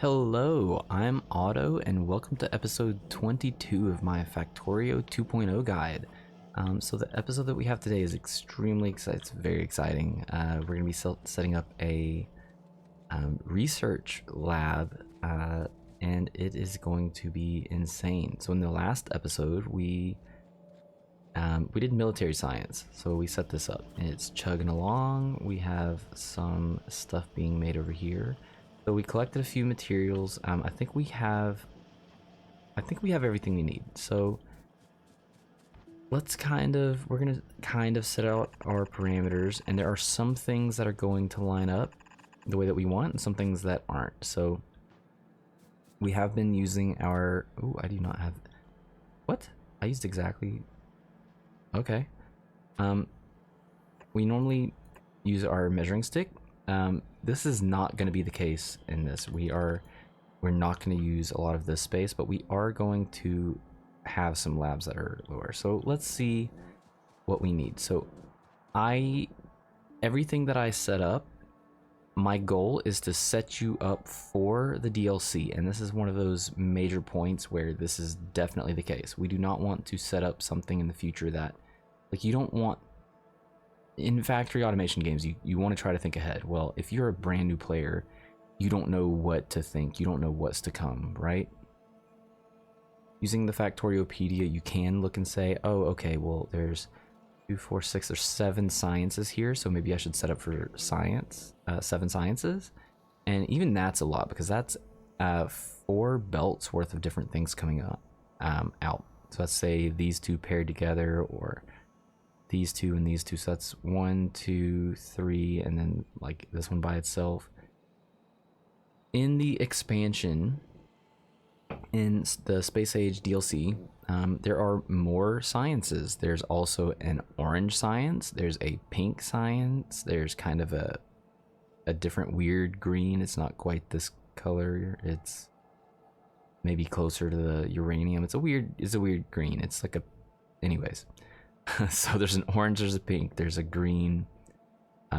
Hello, I'm Otto, and welcome to episode 22 of my Factorio 2.0 guide. So the episode that we have today is extremely exciting. It's very exciting. We're going to be setting up a research lab, and it is going to be insane. So in the last episode, we did military science, so we set this up, and it's chugging along. We have some stuff being made over here. So we collected a few materials. I think we have everything we need. So we're gonna kind of set out our parameters, and there are some things that are going to line up the way that we want, and some things that aren't. So we have been using our. Oh, I do not have. What? I used exactly. Okay. We normally use our measuring stick. This is not going to be the case in this. We're not going to use a lot of this space, but we are going to have some labs that are lower. So let's see what we need. So everything that I set up, my goal is to set you up for the DLC, and this is one of those major points where this is definitely the case. We do not want to set up something in the future that, like, you don't want. In factory automation games, you want to try to think ahead. Well, if you're a brand new player, you don't know what to think. You don't know what's to come, right? Using the Factoriopedia, you can look and say, oh, okay, well, there's 2, 4, 6, there's 7 sciences here, so maybe I should set up for science, 7 sciences. And even that's a lot, because that's 4 belts worth of different things coming up, out. So let's say these two paired together, or these two and these two. So that's 1, 2, 3, and then like this one by itself. In the expansion, in the Space Age DLC, there are more sciences. There's also an orange science, there's a pink science, there's kind of a different weird green. It's not quite this color, it's maybe closer to the uranium. It's a weird green. It's like anyways. So there's an orange, there's a pink, there's a green,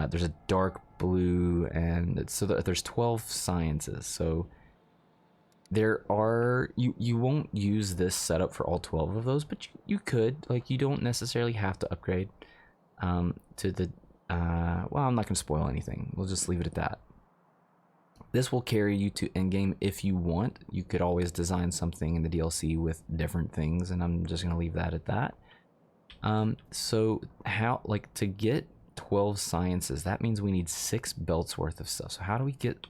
there's a dark blue, and there's 12 sciences. So there are, you won't use this setup for all 12 of those, but you could. Like, you don't necessarily have to upgrade to the well, I'm not going to spoil anything, we'll just leave it at that. This will carry you to endgame if you want. You could always design something in the DLC with different things, and I'm just going to leave that at that. So how, like, to get 12 sciences, that means we need 6 belts worth of stuff. So how do we get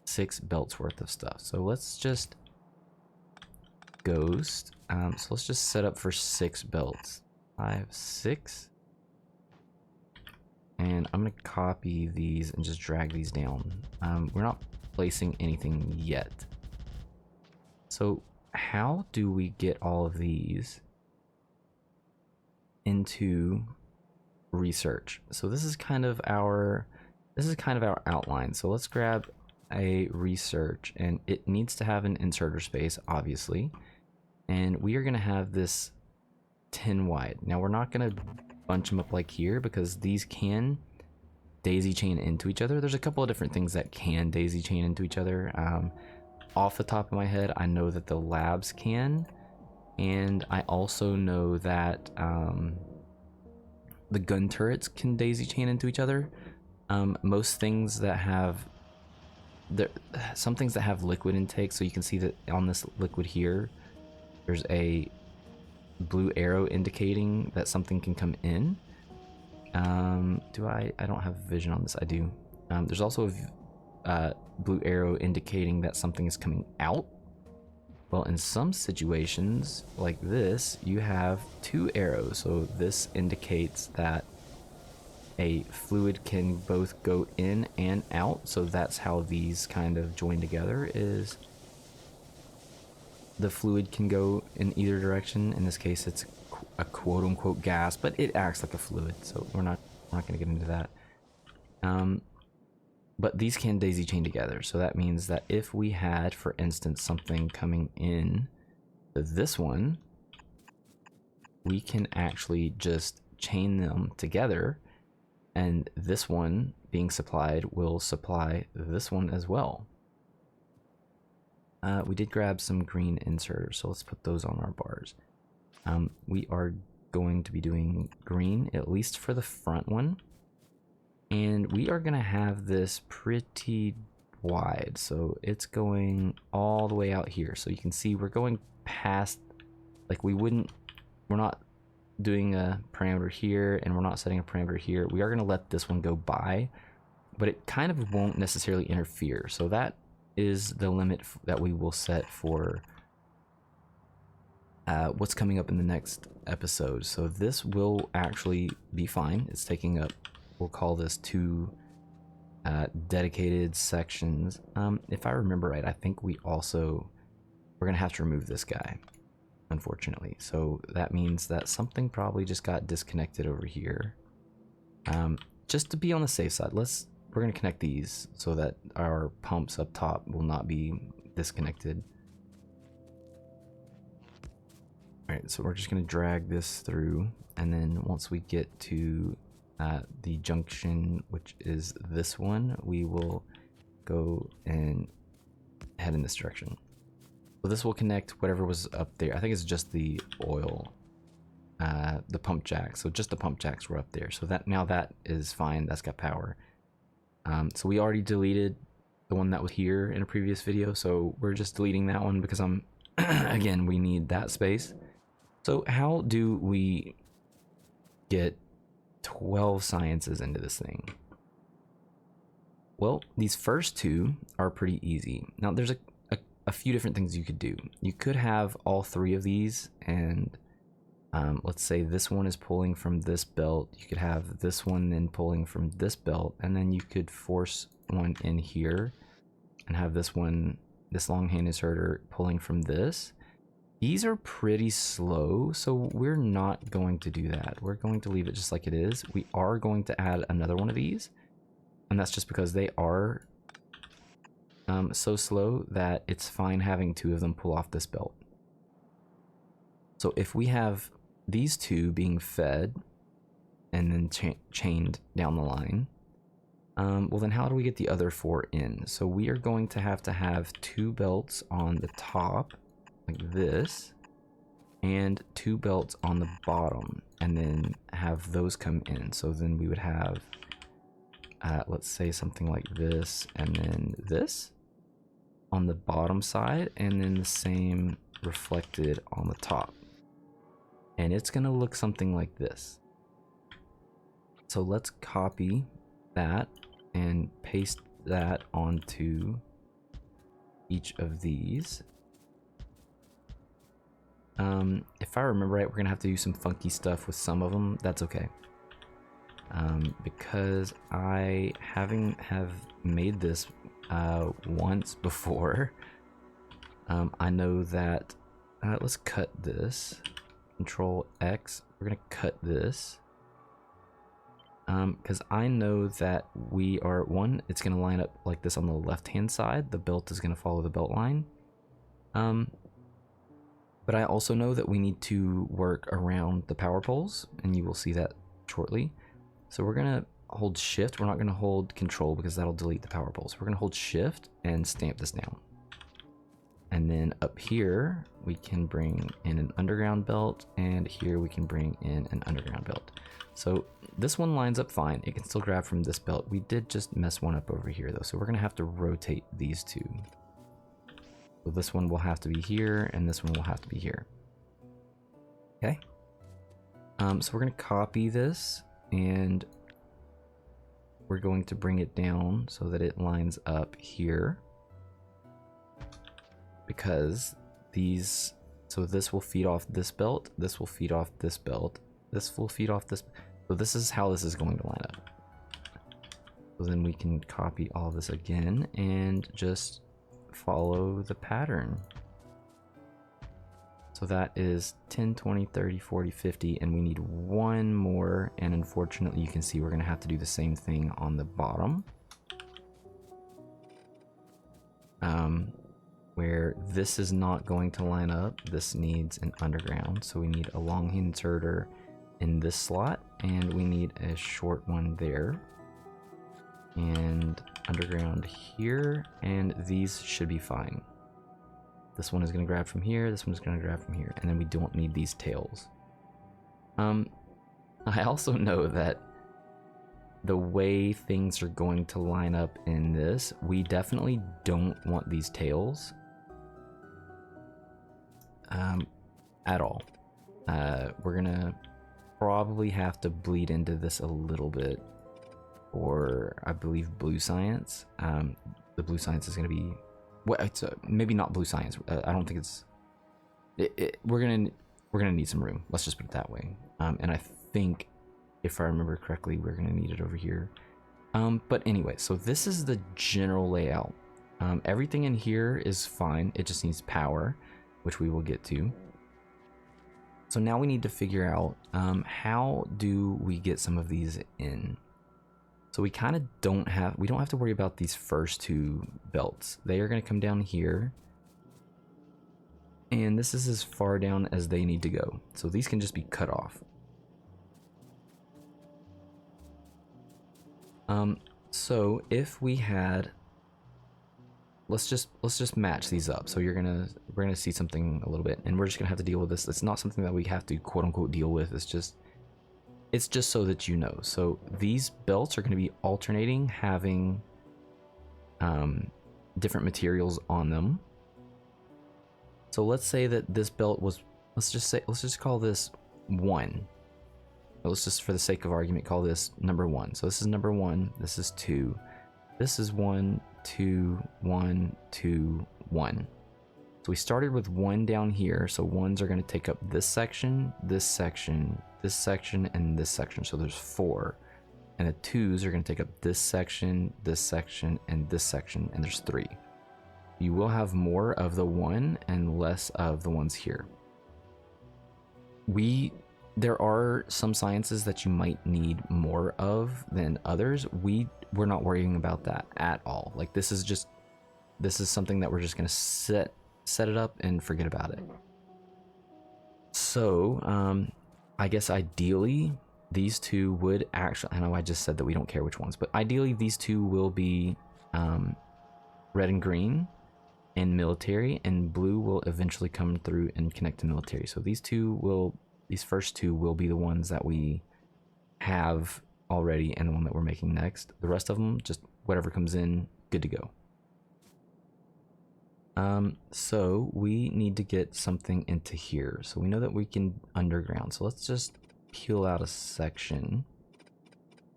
6 belts worth of stuff? So let's just ghost. So let's just set up for 6 belts. 5, 6. And I'm gonna copy these and just drag these down. We're not placing anything yet. So how do we get all of these into research? So this is kind of our outline. So let's grab a research, and it needs to have an inserter space, obviously, and we are going to have this 10 wide. Now we're not going to bunch them up like here, because these can daisy chain into each other. There's a couple of different things that can daisy chain into each other. Off the top of my head, I know that the labs can, and I also know that the gun turrets can daisy chain into each other. Most things that have some things that have liquid intake, so you can see that on this liquid here, there's a blue arrow indicating that something can come in. I don't have vision on this. I do. There's also a blue arrow indicating that something is coming out. Well, in some situations like this, you have 2 arrows, so this indicates that a fluid can both go in and out. So that's how these kind of join together, is the fluid can go in either direction. In this case, it's a quote-unquote gas, but it acts like a fluid, so we're not going to get into that. But these can daisy chain together, so that means that if we had, for instance, something coming in to this one, we can actually just chain them together, and this one being supplied will supply this one as well. We did grab some green inserters, so let's put those on our bars. We are going to be doing green, at least for the front one. And we are gonna have this pretty wide, so it's going all the way out here. So you can see we're going past, like we're not doing a parameter here, and we're not setting a parameter here. We are gonna let this one go by, but it kind of won't necessarily interfere. So that is the limit that we will set for what's coming up in the next episode. So this will actually be fine. It's taking up, we'll call this 2 dedicated sections. If I remember right, I think we're gonna have to remove this guy, unfortunately. So that means that something probably just got disconnected over here. Just to be on the safe side, we're gonna connect these so that our pumps up top will not be disconnected. Alright, so we're just going to drag this through, and then once we get to the junction, which is this one, we will go and head in this direction. So this will connect whatever was up there. I think it's just the oil, the pump jacks. So just the pump jacks were up there. So now that is fine. That's got power. So we already deleted the one that was here in a previous video. So we're just deleting that one because again, we need that space. So how do we get 12 sciences into this thing? Well, these first 2 are pretty easy. Now there's a few different things you could do. You could have all 3 of these, and let's say this one is pulling from this belt. You could have this one then pulling from this belt, and then you could force one in here and have this one, this long-hand inserter, pulling from this. These are pretty slow, so we're not going to do that. We're going to leave it just like it is. We are going to add another one of these, and that's just because they are so slow that it's fine having 2 of them pull off this belt. So if we have these 2 being fed and then chained down the line, well then how do we get the other 4 in? So we are going to have 2 belts on the top, like this, and 2 belts on the bottom, and then have those come in. So then we would have, let's say something like this, and then this on the bottom side, and then the same reflected on the top. And it's gonna look something like this. So let's copy that and paste that onto each of these. If I remember right, we're gonna have to do some funky stuff with some of them. That's okay. Because I have made this once before. I know that, let's cut this. Control X, we're gonna cut this. Because I know that it's gonna line up like this on the left hand side. The belt is gonna follow the belt line. But I also know that we need to work around the power poles, and you will see that shortly. So we're gonna hold shift. We're not gonna hold control because that'll delete the power poles. We're gonna hold shift and stamp this down. And then up here, we can bring in an underground belt, and here we can bring in an underground belt. So this one lines up fine. It can still grab from this belt. We did just mess one up over here though, so we're gonna have to rotate these 2. So this one will have to be here, and this one will have to be here. Okay. So we're gonna copy this, and we're going to bring it down so that it lines up here. Because so this will feed off this belt, this will feed off this belt, this will feed off this. So this is how this is going to line up. So then we can copy all this again and just follow the pattern. So that is 10, 20, 30, 40, 50, and we need one more, and unfortunately you can see we're gonna have to do the same thing on the bottom. Where this is not going to line up, this needs an underground, so we need a long inserter in this slot, and we need a short one there, and underground here, and these should be fine. This one is going to grab from here, this one's going to grab from here, and then we don't need these tails. I also know that the way things are going to line up in this, we definitely don't want these tails at all. We're gonna probably have to bleed into this a little bit, or I believe blue science. The blue science is gonna be, well, it's maybe not blue science. I don't think it's. We're gonna need some room. Let's just put it that way. And I think, if I remember correctly, we're gonna need it over here. But anyway, so this is the general layout. Everything in here is fine. It just needs power, which we will get to. So now we need to figure out how do we get some of these in. So we kind of don't have to worry about these first two belts. They are going to come down here. And this is as far down as they need to go. So these can just be cut off. So if we had, let's just match these up. So we're gonna see something a little bit, and we're just gonna have to deal with this. It's not something that we have to quote unquote deal with. It's just so that you know. So these belts are gonna be alternating, having different materials on them. So let's say that this belt was, let's just call this 1. Let's just, for the sake of argument, call this number 1. So this is number 1, this is 2, this is 1, 2, 1, 2, 1. So we started with 1 down here, so 1s are going to take up this section, this section, this section, and this section. So there's 4. And the 2s are going to take up this section, and this section, and there's 3. You will have more of the 1 and less of the ones here. There are some sciences that you might need more of than others. We're not worrying about that at all. Like, this is something that we're just gonna set it up and forget about it. So I guess ideally these two would actually, I know I just said that we don't care which ones, but ideally these two will be red and green and military, and blue will eventually come through and connect to military. So these first two will be the ones that we have already and the one that we're making next. The rest of them, just whatever comes in, good to go. So we need to get something into here. So we know that we can underground. So let's just peel out a section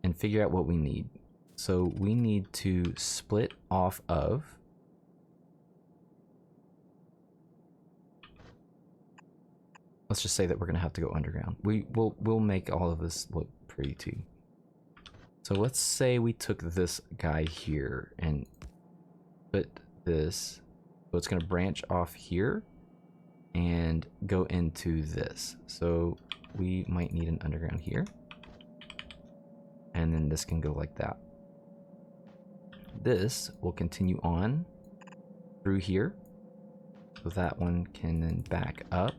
and figure out what we need. So we need to split off of let's just say that we're gonna have to go underground. We'll make all of this look pretty too. So let's say we took this guy here and put this, so it's gonna branch off here and go into this. So we might need an underground here, and then this can go like that. This will continue on through here, so that one can then back up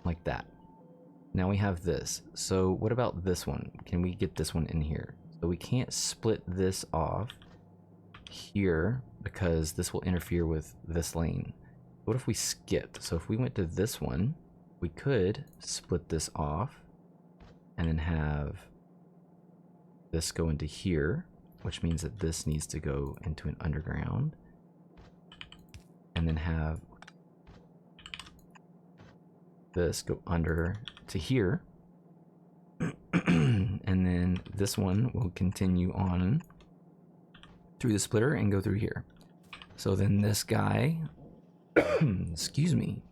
like that. Now we have this. So what about this one? Can we get this one in here? So we can't split this off here because this will interfere with this lane. What if we skipped? So if we went to this one, we could split this off and then have this go into here, which means that this needs to go into an underground, and then have this go under to here, and then this one will continue on through the splitter and go through here. So then this guy excuse me,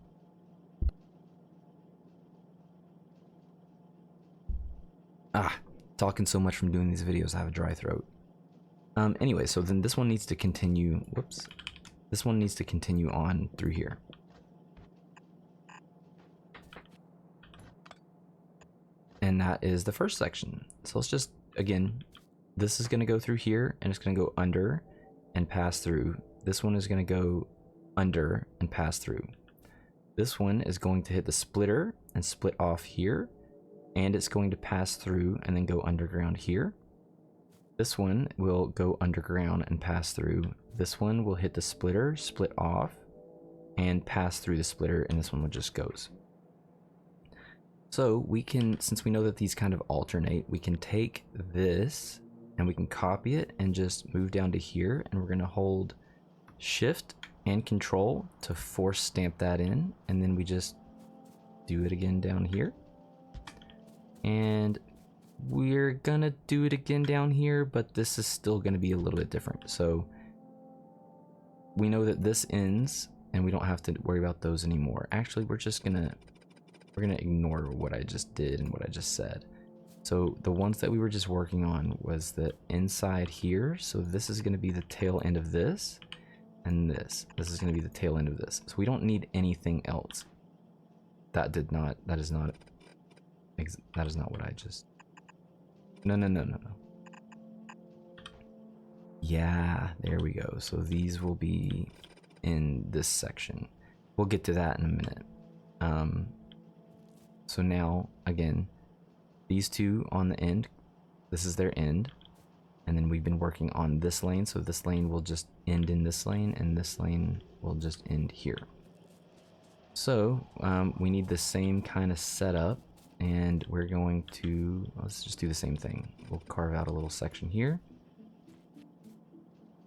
talking so much from doing these videos, I have a dry throat. Anyway, so then this one needs to continue, this one needs to continue on through here. And that is the first section. So let's just, again, this is going to go through here, and it's going to go under and pass through. This one is going to go under and pass through. This one is going to hit the splitter and split off here, and it's going to pass through and then go underground here. This one will go underground and pass through. This one will hit the splitter, split off, and pass through the splitter, and this one will just goes. So we can, since we know that these kind of alternate, we can take this and we can copy it and just move down to here, and we're gonna hold Shift and Control to force stamp that in, and then we just do it again down here. And we're gonna do it again down here, but this is still gonna be a little bit different. So we know that this ends and we don't have to worry about those anymore. Actually, we're gonna ignore what I just did and what I just said. So the ones that we were just working on was the inside here. So this is gonna be the tail end of this, and this is gonna be the tail end of this. So we don't need anything else. That is not what I just, no. Yeah, there we go. So these will be in this section. We'll get to that in a minute. So now, again, these two on the end, this is their end. And then we've been working on this lane. So this lane will just end in this lane, and this lane will just end here. So we need the same kind of setup, and we're going to, let's just do the same thing. We'll carve out a little section here.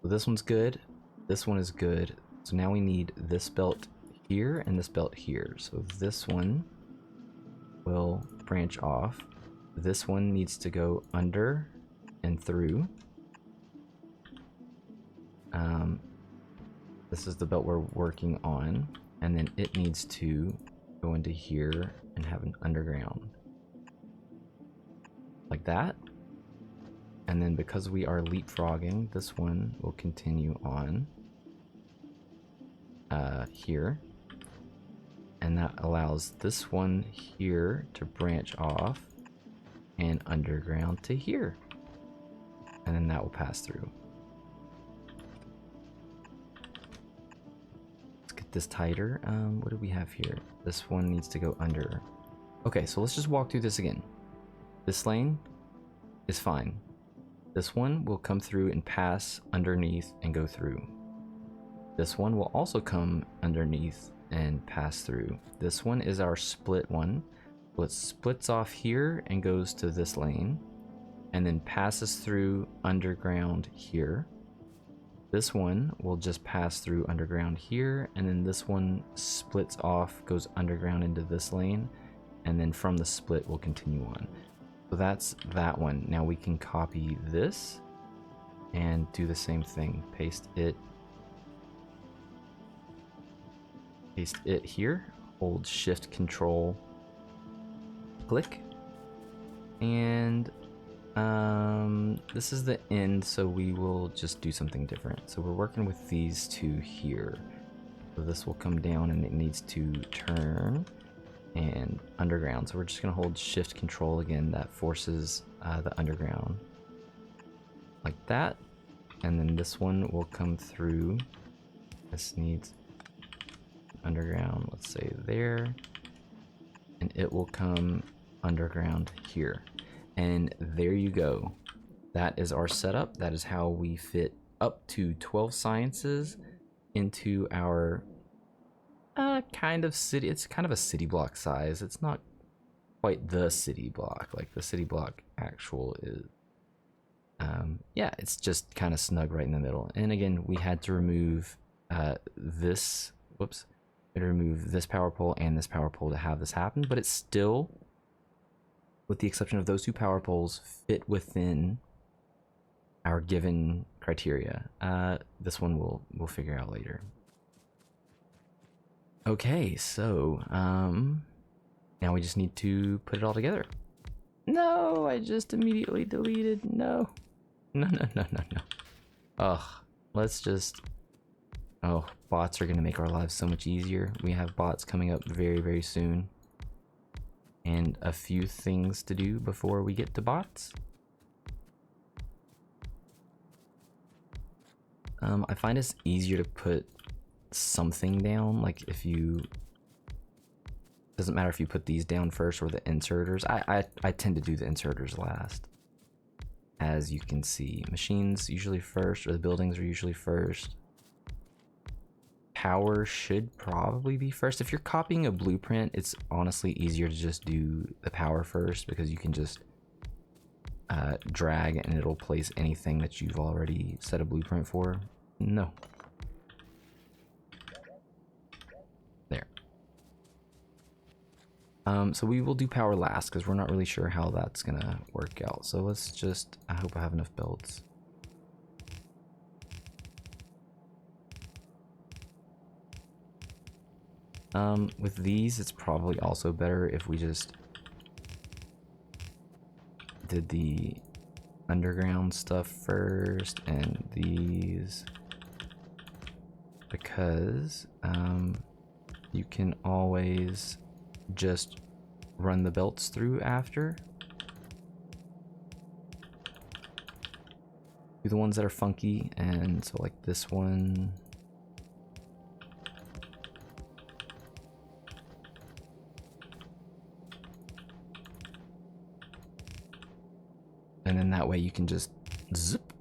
So this one's good. This one is good. So now we need this belt here and this belt here. So this one will branch off. This one needs to go under and through. This is the belt we're working on, and then it needs to go into here and have an underground like that. And then because we are leapfrogging, this one will continue on here, and that allows this one here to branch off and underground to here, and then that will pass through. Let's get this tighter. What do we have here? This one needs to go under. Okay, so let's just walk through this again. This lane is fine. This one will come through and pass underneath and go through. This one will also come underneath and pass through. This one is our split one. So it splits off here and goes to this lane, and then passes through underground here. This one will just pass through underground here, and then this one splits off, goes underground into this lane, and then from the split will continue on. So that's that one. Now we can copy this and do the same thing. Paste it here. Hold Shift Control, click, and this is the end, so we will just do something different. So we're working with these two here. So this will come down and it needs to turn and underground. So we're just gonna hold Shift Control again. That forces the underground like that. And then this one will come through. This needs underground, let's say there. And it will come underground here. And there you go. That is our setup. That is how we fit up to 12 sciences into our kind of city. It's kind of a city block size. It's not quite the city block. Like the city block actual is, yeah, it's just kind of snug right in the middle. And again, we had to remove this, whoops, we had to remove this power pole and this power pole to have this happen, but it's still, with the exception of those two power poles, fit within our given criteria. This one we'll figure out later. Okay, so now we just need to put it all together. No, I just immediately deleted. No. Ugh, let's just, oh, bots are gonna make our lives so much easier. We have bots coming up very, very soon, and a few things to do before we get to bots. I find it's easier to put something down, like if you, doesn't matter if you put these down first or the inserters. I tend to do the inserters last. as you can see. Machines usually first, or the buildings are usually first. Power should probably be first. If you're copying a blueprint, it's honestly easier to just do the power first, because you can just drag and it'll place anything that you've already set a blueprint for. No. There. So we will do power last because we're not really sure how that's gonna work out. So let's just, I hope I have enough belts. With these, it's probably also better if we just did the underground stuff first and these, because you can always just run the belts through after. Do the ones that are funky, and so like this one. And then that way you can just zip.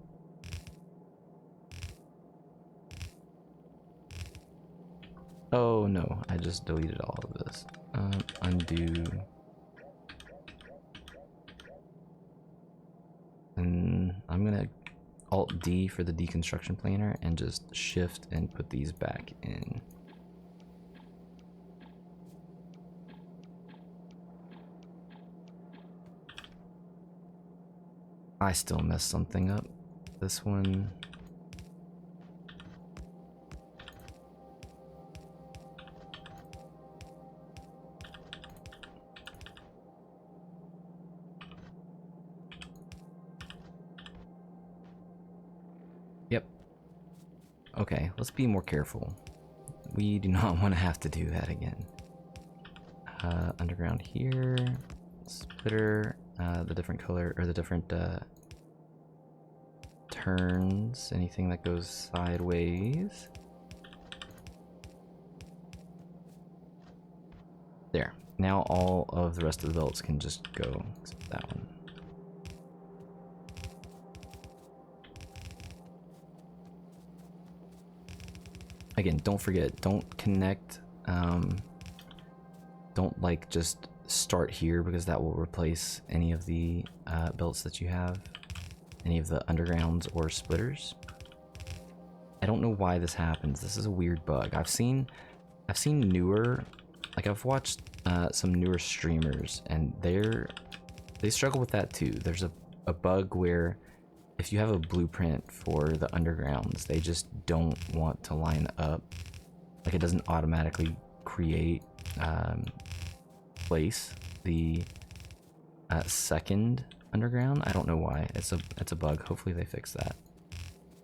Oh no, I just deleted all of this. Undo. And I'm gonna Alt D for the deconstruction planer and just shift and put these back in. I still messed something up. This one. Yep. Okay, let's be more careful. We do not want to have to do that again. Underground here. Splitter. The different color, or the different turns, anything that goes sideways. There. Now all of the rest of the belts can just go, except that one. Again, don't forget, don't connect, don't like just start here, because that will replace any of the belts that you have, any of the undergrounds or splitters. I don't know why this happens. This is a weird bug. I've seen newer, like I've watched some newer streamers, and they struggle with that too. There's a bug where if you have a blueprint for the undergrounds, they just don't want to line up. Like it doesn't automatically create place the second underground. I don't know why. It's a bug. Hopefully they fix that.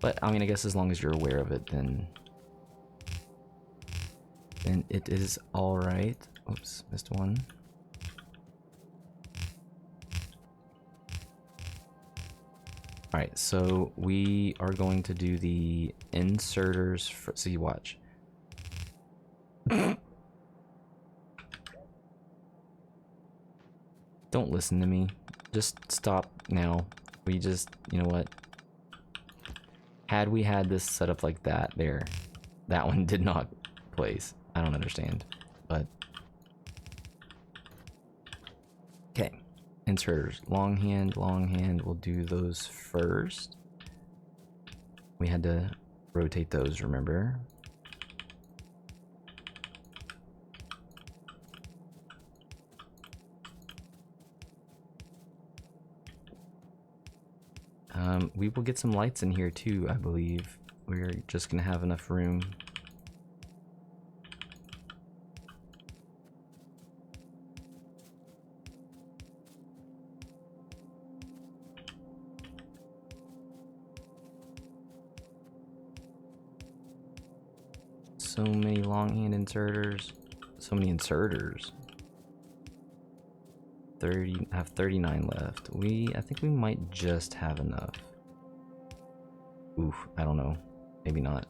But I mean, I guess as long as you're aware of it, then it is all right. Oops, missed one. All right, so we are going to do the inserters for, so you watch. Don't listen to me. Just stop now. We just, you know what? Had we had this set up like that, that one did not place. I don't understand, but okay. Inserters, long hand, we'll do those first. We had to rotate those, remember? We will get some lights in here too, I believe. We're just gonna have enough room. So many longhand inserters. So many inserters. 30, I have 39 left. I think we might just have enough. Oof, I don't know. Maybe not.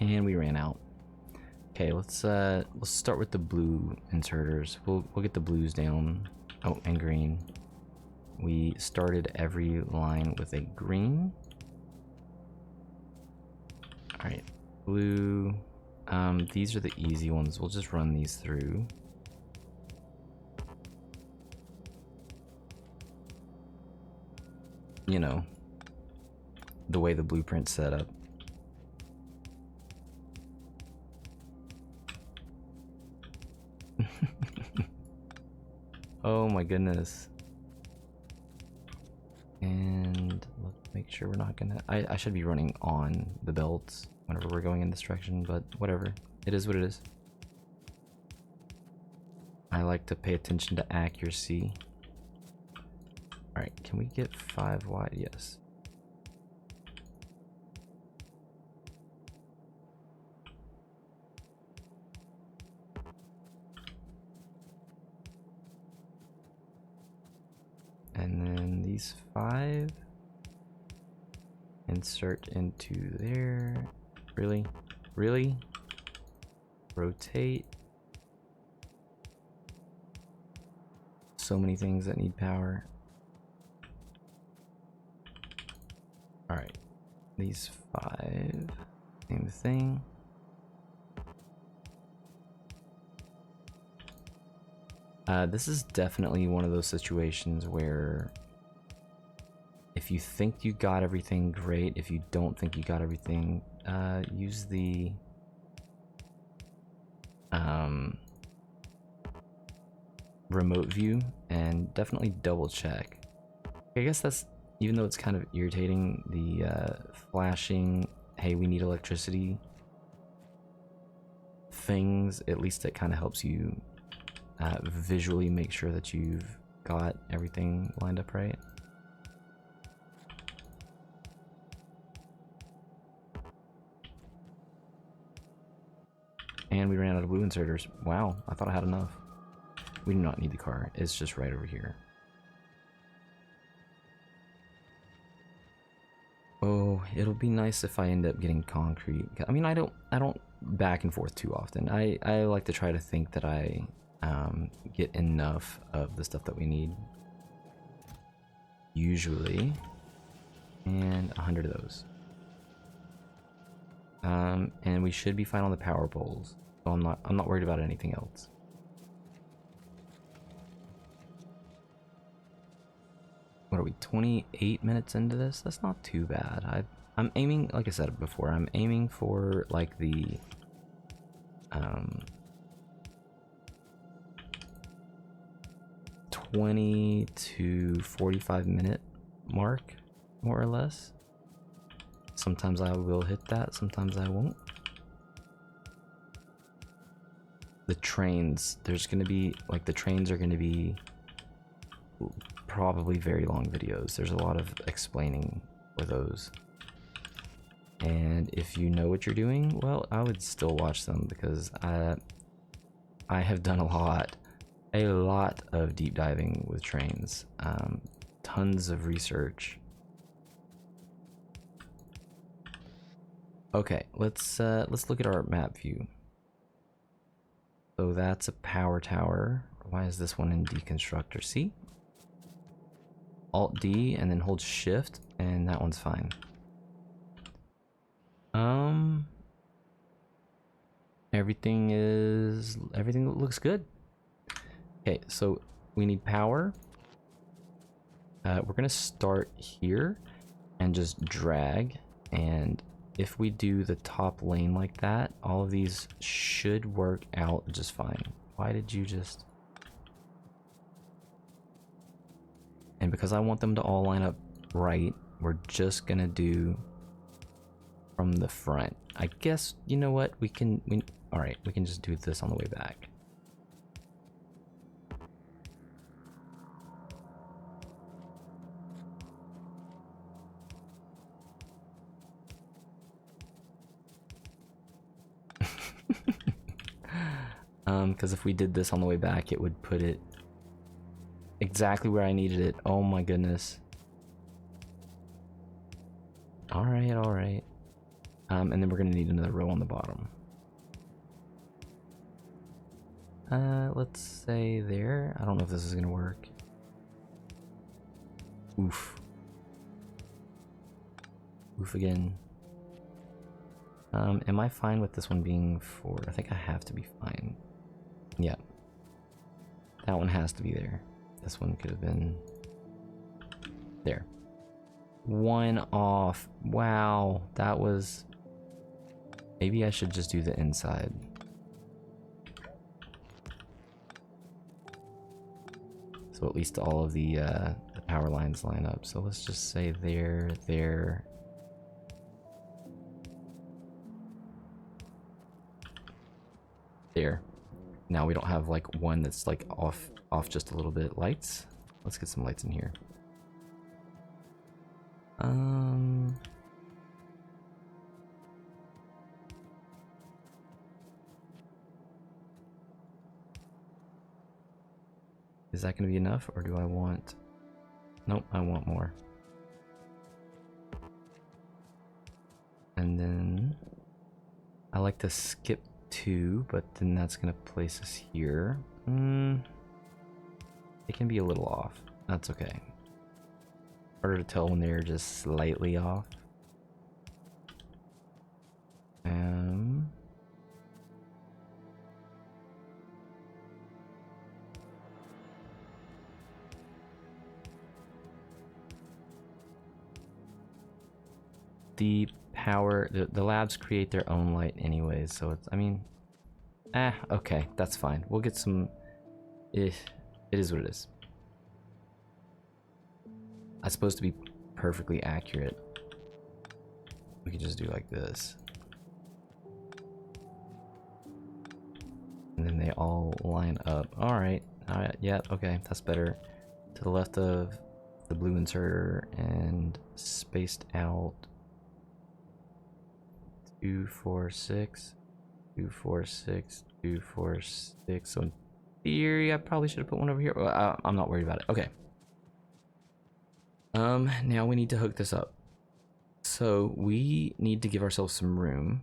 And we ran out. Okay, let's start with the blue inserters. We'll get the blues down. Oh, and green. We started every line with a green. All right, blue. These are the easy ones. We'll just run these through. You know, the way the blueprint's set up. Oh my goodness. And let's make sure we're not gonna... I should be running on the belts whenever we're going in this direction, but whatever. It is what it is. I like to pay attention to accuracy. Alright, can we get 5 wide? Yes. And then these 5 insert into there. Really? Really? Rotate. So many things that need power. Alright. These 5. Same thing. This is definitely one of those situations where if you think you got everything, great. If you don't think you got everything, use the remote view and definitely double check. I guess that's, even though it's kind of irritating, the flashing, hey, we need electricity things, at least it kind of helps you visually make sure that you've got everything lined up right. And we ran out of blue inserters. Wow, I thought I had enough. We do not need the car. It's just right over here. Oh, it'll be nice if I end up getting concrete. I mean, I don't back and forth too often. I like to try to think that I get enough of the stuff that we need. Usually. And 100 of those. And we should be fine on the power poles. So I'm not worried about anything else. What are we, 28 minutes into this? That's not too bad. I'm aiming, like I said before, I'm aiming for like the 20 to 45 minute mark, more or less. Sometimes I will hit that, sometimes I won't. The trains, there's gonna be, like, the trains are gonna be probably very long videos. There's a lot of explaining for those. And if you know what you're doing, well, I would still watch them because I have done a lot of deep diving with trains. Tons of research. Okay, let's look at our map view. So that's a power tower. Why is this one in deconstructor? See? Alt D and then hold shift and that one's fine. Everything looks good. Okay, so we need power. We're gonna start here and just drag, and if we do the top lane like that, all of these should work out just fine. Why did you just... And because I want them to all line up right, we're just gonna do from the front. I guess, you know what, alright, we can just do this on the way back. Because if we did this on the way back, it would put it exactly where I needed it. Oh my goodness. Alright, alright. And then we're gonna need another row on the bottom. Let's say there. I don't know if this is gonna work. Oof. Oof again. Am I fine with this one being 4? I think I have to be fine. Yeah. That one has to be there. This one could have been there. 1 off. Wow, that was... Maybe I should just do the inside. So at least all of the power lines line up. So let's just say there, there. There. Now we don't have like one that's like off just a little bit. Lights? Let's get some lights in here. Is that going to be enough, or do I want... Nope, I want more. And then I like to skip 2, but then that's going to place us here. It can be a little off. That's okay. Harder to tell when they're just slightly off. The power, the labs create their own light anyways, so it's, I mean, okay, that's fine. We'll get some, it is what it is. That's supposed to be perfectly accurate. We could just do like this. And then they all line up. Alright, yeah, okay, that's better. To the left of the blue inserter and spaced out 2, 4, 6, 2, 4, 6, 2, 4, 6. So in theory, I probably should have put one over here. Well, I'm not worried about it. Okay. Now we need to hook this up. So we need to give ourselves some room.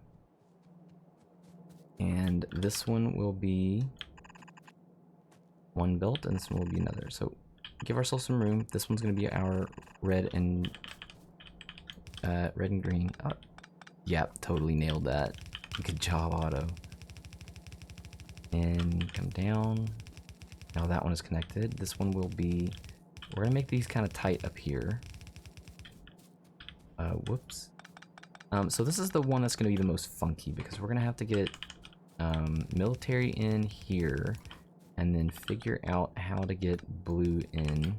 And this one will be one built, and this one will be another. So give ourselves some room. This one's going to be our red and green. Oh, yep, totally nailed that. Good job, Auto. And come down. Now that one is connected. This one will be... We're going to make these kind of tight up here. Whoops. So this is the one that's going to be the most funky, because we're going to have to get military in here and then figure out how to get blue in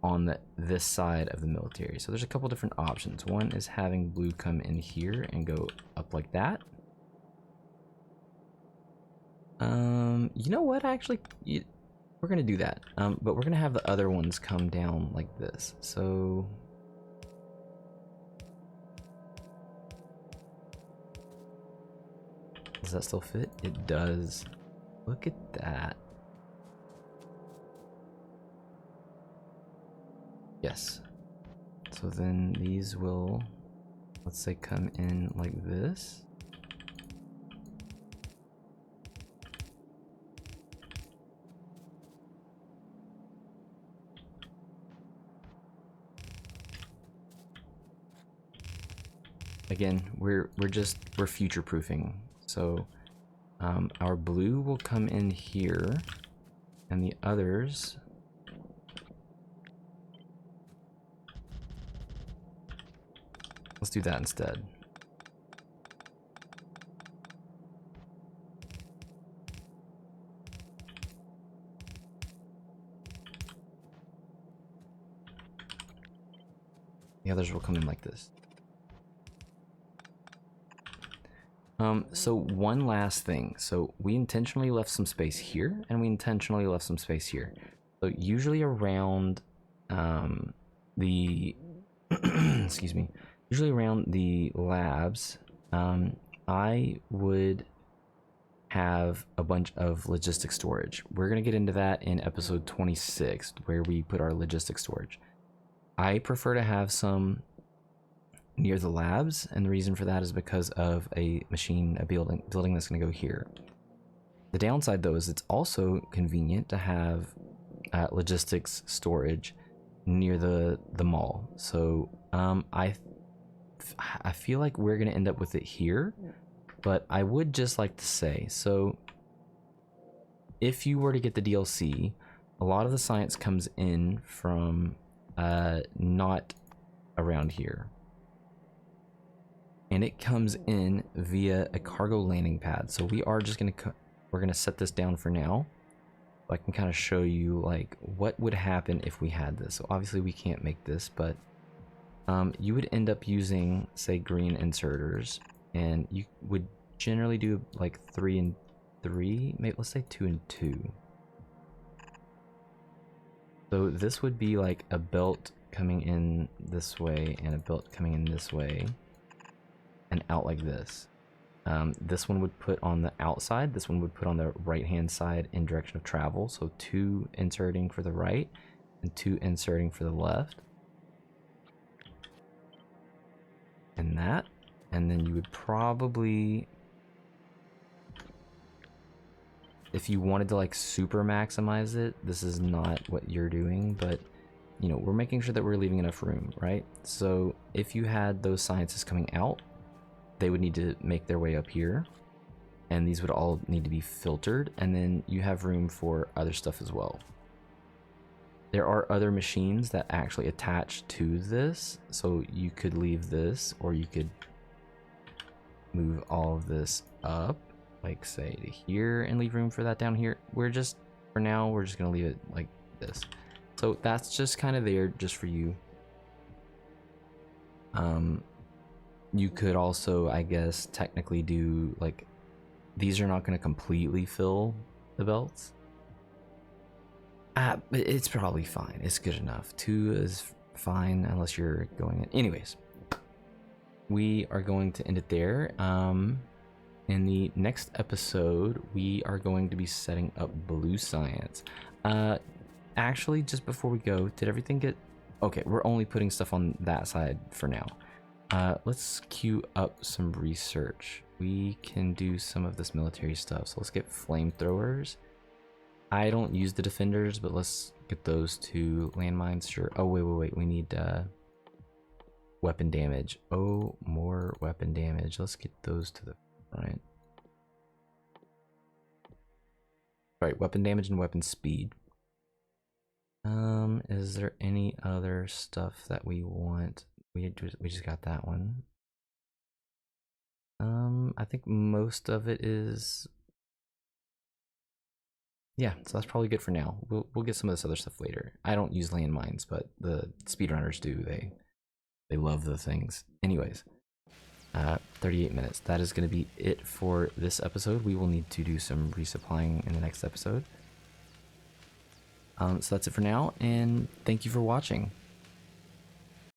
on this side of the military. So there's a couple different options. One is having blue come in here and go up like that. You know what? Actually, we're gonna do that. But we're gonna have the other ones come down like this. So does that still fit? It does. Look at that. Yes. So then these will, let's say, come in like this. Again, we're future proofing. So our blue will come in here, and the others let's do that instead. The others will come in like this. So one last thing. So we intentionally left some space here, and we intentionally left some space here. So usually around the excuse me, usually around the labs, I would have a bunch of logistic storage. We're gonna get into that in episode 26, where we put our logistic storage. I prefer to have some near the labs, and the reason for that is because of a building that's going to go here. The downside though is it's also convenient to have logistics storage near the mall. So I feel like we're going to end up with it here, but I would just like to say, so if you were to get the DLC, a lot of the science comes in from not around here, and it comes in via a cargo landing pad. So we are just we're gonna set this down for now. I can kind of show you like what would happen if we had this. So obviously we can't make this, but you would end up using, say, green inserters, and you would generally do like 3 and 3, maybe let's say 2 and 2. So this would be like a belt coming in this way and a belt coming in this way and out like this. This one would put on the outside, this one would put on the right hand side in direction of travel. So 2 inserting for the right and 2 inserting for the left. And that. And then you would probably, if you wanted to like super maximize it, this is not what you're doing, but you know, we're making sure that we're leaving enough room, right? So if you had those sciences coming out, they would need to make their way up here, and these would all need to be filtered, and then you have room for other stuff as well. There are other machines that actually attach to this, so you could leave this, or you could move all of this up, like say to here, and leave room for that down here. We're just, for now, we're just gonna leave it like this. So that's just kind of there just for you. You could also, I guess, technically do like, these are not going to completely fill the belts. But it's probably fine. It's good enough. 2 is fine unless you're going in. Anyways, we are going to end it there. In the next episode, we are going to be setting up blue science. Actually, just before we go, did everything get... Okay, we're only putting stuff on that side for now. Let's queue up some research. We can do some of this military stuff. So let's get flamethrowers. I don't use the defenders, but let's get those 2 landmines. Sure. Oh, wait. We need weapon damage. Oh, more weapon damage. Let's get those to the front. Right, weapon damage and weapon speed. Is there any other stuff that we want? We just got that one. I think most of it is, yeah, so that's probably good for now. We'll get some of this other stuff later. I don't use landmines, but the speedrunners do. They love the things. Anyways, 38 minutes. That is going to be it for this episode. We will need to do some resupplying in the next episode. So that's it for now, and thank you for watching.